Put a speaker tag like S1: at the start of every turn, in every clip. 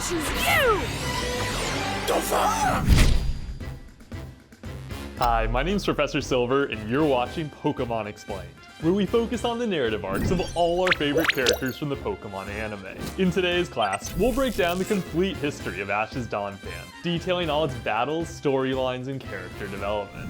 S1: choose you!
S2: Hi, my name's Professor Silver, and you're watching Pokemon Explained, where we focus on the narrative arcs of all our favorite characters from the Pokemon anime. In today's class, we'll break down the complete history of Ash's Donphan, detailing all its battles, storylines, and character development.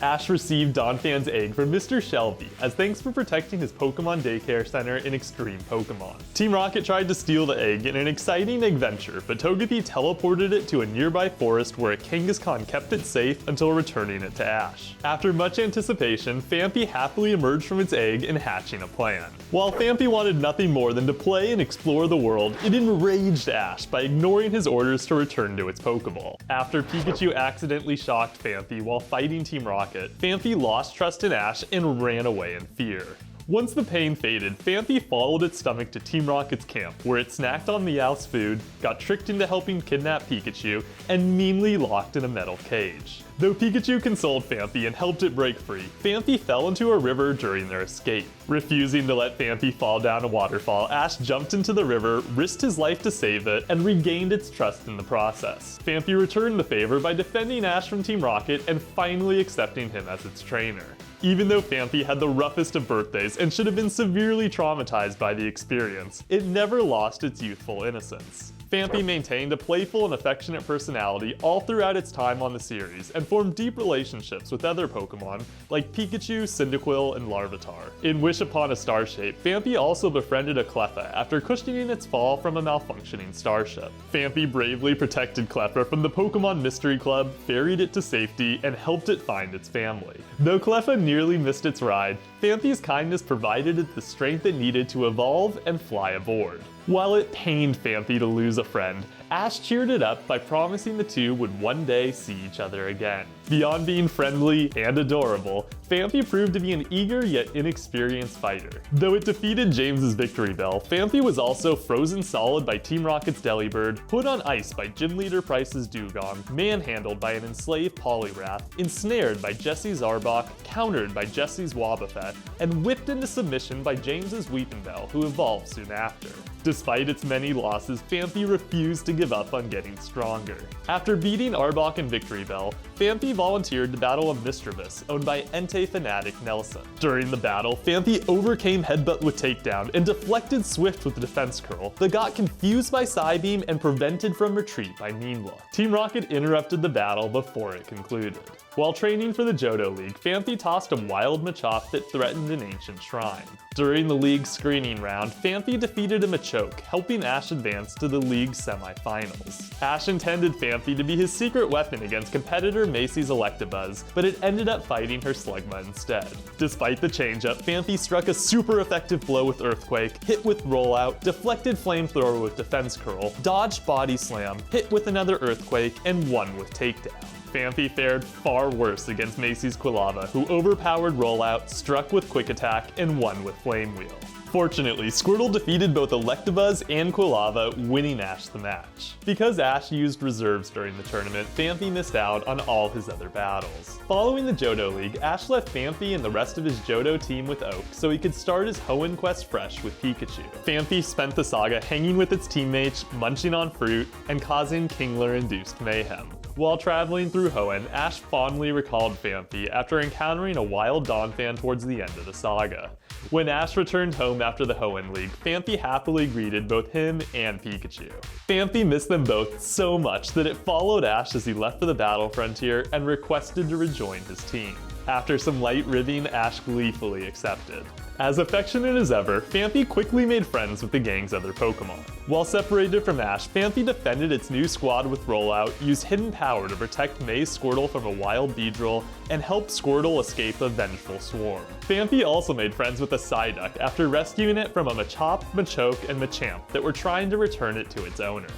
S2: Ash received Donphan's egg from Mr. Shelby as thanks for protecting his Pokemon daycare center in Extreme Pokemon. Team Rocket tried to steal the egg in an exciting adventure, but Togepi teleported it to a nearby forest where a Kangaskhan kept it safe until returning it to Ash. After much anticipation, Phanpy happily emerged from its egg and hatching a plan. While Phanpy wanted nothing more than to play and explore the world, it enraged Ash by ignoring his orders to return to its Pokeball. After Pikachu accidentally shocked Phanpy while fighting Team Rocket, Phanpy lost trust in Ash and ran away in fear. Once the pain faded, Phanpy followed its stomach to Team Rocket's camp, where it snacked on Meowth's food, got tricked into helping kidnap Pikachu, and meanly locked in a metal cage. Though Pikachu consoled Phanpy and helped it break free, Phanpy fell into a river during their escape. Refusing to let Phanpy fall down a waterfall, Ash jumped into the river, risked his life to save it, and regained its trust in the process. Phanpy returned the favor by defending Ash from Team Rocket and finally accepting him as its trainer. Even though Phanpy had the roughest of birthdays and should have been severely traumatized by the experience, it never lost its youthful innocence. Phanpy maintained a playful and affectionate personality all throughout its time on the series and formed deep relationships with other Pokemon like Pikachu, Cyndaquil, and Larvitar. In Wish Upon a Star Shape, Phanpy also befriended a Cleffa after cushioning its fall from a malfunctioning starship. Phanpy bravely protected Cleffa from the Pokemon Mystery Club, ferried it to safety, and helped it find its family. Though Cleffa nearly missed its ride, Phanpy's kindness provided it the strength it needed to evolve and fly aboard. While it pained Phanpy to lose a friend, Ash cheered it up by promising the two would one day see each other again. Beyond being friendly and adorable, Phanpy proved to be an eager yet inexperienced fighter. Though it defeated James's Victory Bell, Phanpy was also frozen solid by Team Rocket's Delibird, put on ice by Gym Leader Price's Dugong, manhandled by an enslaved Poliwrath, ensnared by Jesse's Arbok, countered by Jesse's Wobbuffet, and whipped into submission by James's Weepinbell, who evolved soon after. Despite its many losses, Phanpy refused to give up on getting stronger. After beating Arbok and Victory Bell, Phanpy volunteered to battle a Misdreavus owned by Entei fanatic Nelson. During the battle, Phanpy overcame Headbutt with Takedown and deflected Swift with the Defense Curl, but got confused by Psybeam and prevented from retreat by Ninja. Team Rocket interrupted the battle before it concluded. While training for the Johto League, Phanpy tossed a wild Machop that threatened an ancient shrine. During the league's screening round, Phanpy defeated a Machoke, helping Ash advance to the league's semifinals. Ash intended Phanpy to be his secret weapon against competitor Macy's Electabuzz, but it ended up fighting her Slugma instead. Despite the changeup, Phanpy struck a super effective blow with Earthquake, hit with Rollout, deflected Flamethrower with Defense Curl, dodged Body Slam, hit with another Earthquake, and won with Takedown. Phanpy fared far worse against Macy's Quilava, who overpowered Rollout, struck with Quick Attack, and won with Flame Wheel. Fortunately, Squirtle defeated both Electabuzz and Quilava, winning Ash the match. Because Ash used reserves during the tournament, Phanpy missed out on all his other battles. Following the Johto League, Ash left Phanpy and the rest of his Johto team with Oak so he could start his Hoenn quest fresh with Pikachu. Phanpy spent the saga hanging with its teammates, munching on fruit, and causing Kingler-induced mayhem. While traveling through Hoenn, Ash fondly recalled Phanpy after encountering a wild Donphan towards the end of the saga. When Ash returned home after the Hoenn League, Phanpy happily greeted both him and Pikachu. Phanpy missed them both so much that it followed Ash as he left for the battle frontier and requested to rejoin his team. After some light ribbing, Ash gleefully accepted. As affectionate as ever, Phanpy quickly made friends with the gang's other Pokemon. While separated from Ash, Phanpy defended its new squad with Rollout, used Hidden Power to protect May's Squirtle from a wild Beedrill, and helped Squirtle escape a vengeful swarm. Phanpy also made friends with a Psyduck after rescuing it from a Machop, Machoke, and Machamp that were trying to return it to its owner.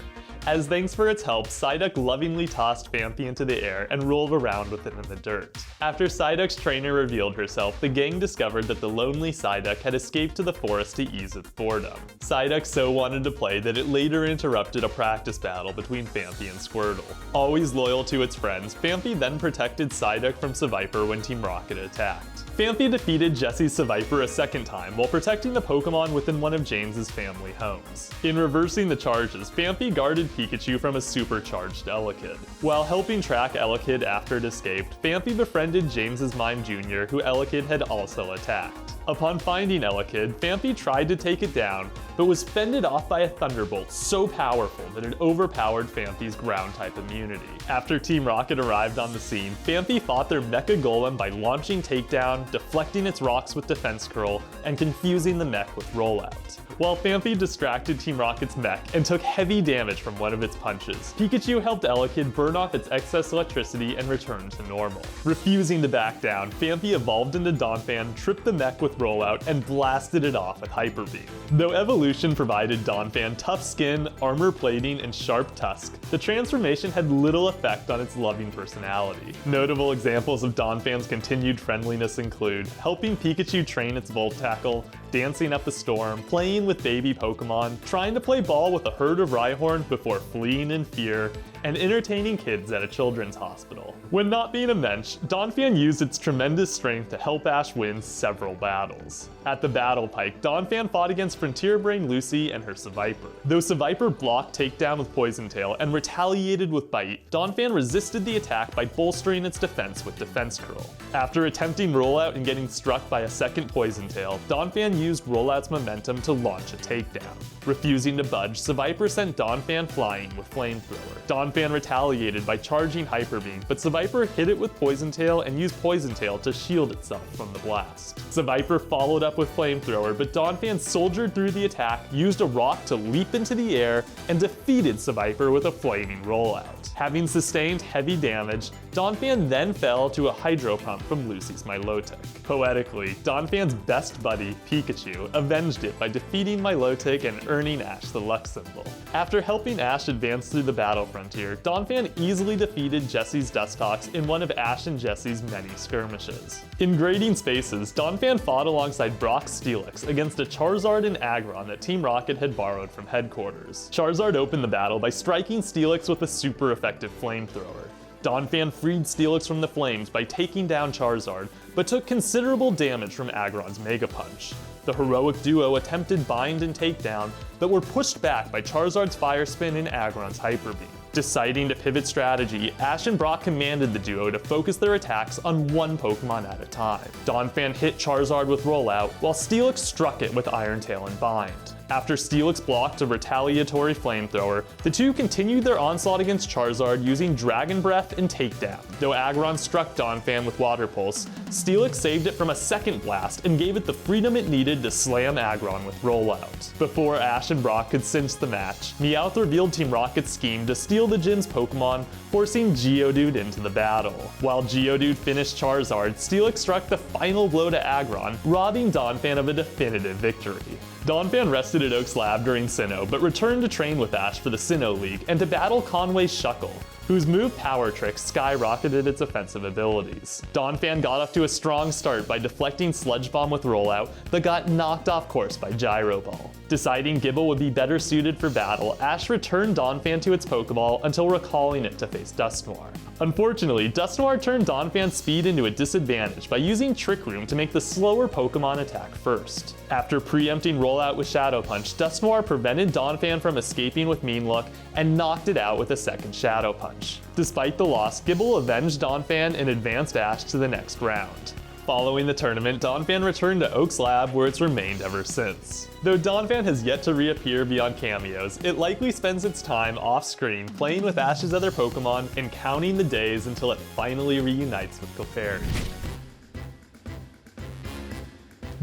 S2: As thanks for its help, Psyduck lovingly tossed Phanpy into the air and rolled around with it in the dirt. After Psyduck's trainer revealed herself, the gang discovered that the lonely Psyduck had escaped to the forest to ease its boredom. Psyduck so wanted to play that it later interrupted a practice battle between Phanpy and Squirtle. Always loyal to its friends, Phanpy then protected Psyduck from Seviper when Team Rocket attacked. Phanpy defeated Jesse's Seviper a second time while protecting the Pokemon within one of James's family homes. In reversing the charges, Phanpy guarded Pikachu from a supercharged Elekid. While helping track Elekid after it escaped, Phanpy befriended James's Mime Jr., who Elekid had also attacked. Upon finding Elekid, Phanpy tried to take it down, but was fended off by a Thunderbolt so powerful that it overpowered Phanpy's ground-type immunity. After Team Rocket arrived on the scene, Phanpy fought their Mecha Golem by launching Takedown, deflecting its rocks with Defense Curl, and confusing the mech with Rollout. While Phanpy distracted Team Rocket's mech and took heavy damage from one of its punches, Pikachu helped Elekid burn off its excess electricity and return to normal. Refusing to back down, Phanpy evolved into Donphan, tripped the mech with Rollout, and blasted it off with Hyper Beam. Though evolution provided Donphan tough skin, armor plating, and sharp tusk, the transformation had little effect on its loving personality. Notable examples of Donphan's continued friendliness include helping Pikachu train its Volt Tackle, dancing up a storm, playing with baby Pokemon, trying to play ball with a herd of Rhyhorn before fleeing in fear, and entertaining kids at a children's hospital. When not being a mensch, Donphan used its tremendous strength to help Ash win several battles. At the Battle Pike, Donphan fought against Frontier Brain Lucy and her Seviper. Though Seviper blocked Takedown with Poison Tail and retaliated with Bite, Donphan resisted the attack by bolstering its defense with Defense Curl. After attempting Rollout and getting struck by a second Poison Tail, Donphan used Rollout's momentum to launch a takedown. Refusing to budge, Seviper sent Donphan flying with Flamethrower. Donphan retaliated by charging Hyper Beam, but Seviper hit it with Poison Tail and used Poison Tail to shield itself from the blast. Seviper followed up with Flamethrower, but Donphan soldiered through the attack, used a rock to leap into the air, and defeated Seviper with a Flaming Rollout. Having sustained heavy damage, Donphan then fell to a Hydro Pump from Lucy's Milotic. Poetically, Donphan's best buddy, Pikachu, avenged it by defeating Milotic and earning Ash the luck symbol. After helping Ash advance through the battle frontier, Donphan easily defeated Jesse's Dustox in one of Ash and Jesse's many skirmishes. In grading spaces, Donphan fought alongside Brock Steelix against a Charizard and Aggron that Team Rocket had borrowed from headquarters. Charizard opened the battle by striking Steelix with a super effective Flamethrower. Donphan freed Steelix from the flames by taking down Charizard, but took considerable damage from Aggron's Mega Punch. The heroic duo attempted Bind and Takedown, but were pushed back by Charizard's Fire Spin and Aggron's Hyper Beam. Deciding to pivot strategy, Ash and Brock commanded the duo to focus their attacks on one Pokemon at a time. Donphan hit Charizard with Rollout, while Steelix struck it with Iron Tail and Bind. After Steelix blocked a retaliatory Flamethrower, the two continued their onslaught against Charizard using Dragon Breath and Takedown. Though Aggron struck Donphan with Water Pulse, Steelix saved it from a second blast and gave it the freedom it needed to slam Aggron with Rollout. Before Ash and Brock could cinch the match, Meowth revealed Team Rocket's scheme to steal the gym's Pokemon, forcing Geodude into the battle. While Geodude finished Charizard, Steelix struck the final blow to Aggron, robbing Donphan of a definitive victory. Donphan rested at Oak's lab during Sinnoh, but returned to train with Ash for the Sinnoh League and to battle Conway's Shuckle, whose move Power Trick skyrocketed its offensive abilities. Donphan got off to a strong start by deflecting Sludge Bomb with Rollout, but got knocked off course by Gyro Ball. Deciding Gible would be better suited for battle, Ash returned Donphan to its Pokeball until recalling it to face Dusknoir. Unfortunately, Dusknoir turned Donphan's speed into a disadvantage by using Trick Room to make the slower Pokemon attack first. After preempting Rollout with Shadow Punch, Dusknoir prevented Donphan from escaping with Mean Look and knocked it out with a second Shadow Punch. Despite the loss, Gible avenged Donphan and advanced Ash to the next round. Following the tournament, Donphan returned to Oak's lab where it's remained ever since. Though Donphan has yet to reappear beyond cameos, it likely spends its time off-screen playing with Ash's other Pokemon and counting the days until it finally reunites with Clefairy.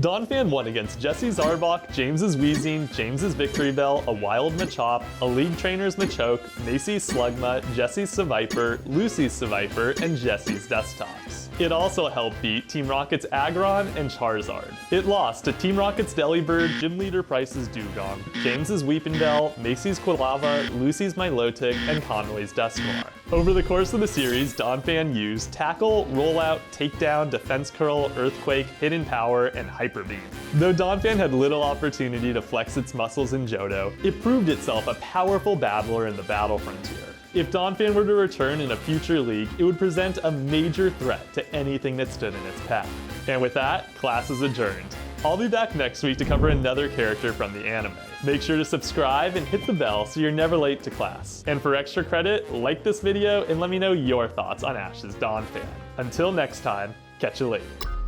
S2: Donphan won against Jesse's Arbok, James's Weezing, James's Victreebel, a Wild Machop, a League Trainer's Machoke, Macy's Slugma, Jesse's Seviper, Lucy's Seviper, and Jesse's Dustox. It also helped beat Team Rocket's Aggron and Charizard. It lost to Team Rocket's Delibird, Gym Leader Price's Dugong, James's Weepinbell, Macy's Quilava, Lucy's Milotic, and Conway's Dusknoir. Over the course of the series, Donphan used Tackle, Rollout, Takedown, Defense Curl, Earthquake, Hidden Power, and Hyper Beam. Though Donphan had little opportunity to flex its muscles in Johto, it proved itself a powerful battler in the battle frontier. If Donphan were to return in a future league, it would present a major threat to anything that stood in its path. And with that, class is adjourned. I'll be back next week to cover another character from the anime. Make sure to subscribe and hit the bell so you're never late to class. And for extra credit, like this video and let me know your thoughts on Ash's Donphan. Until next time, catch you later.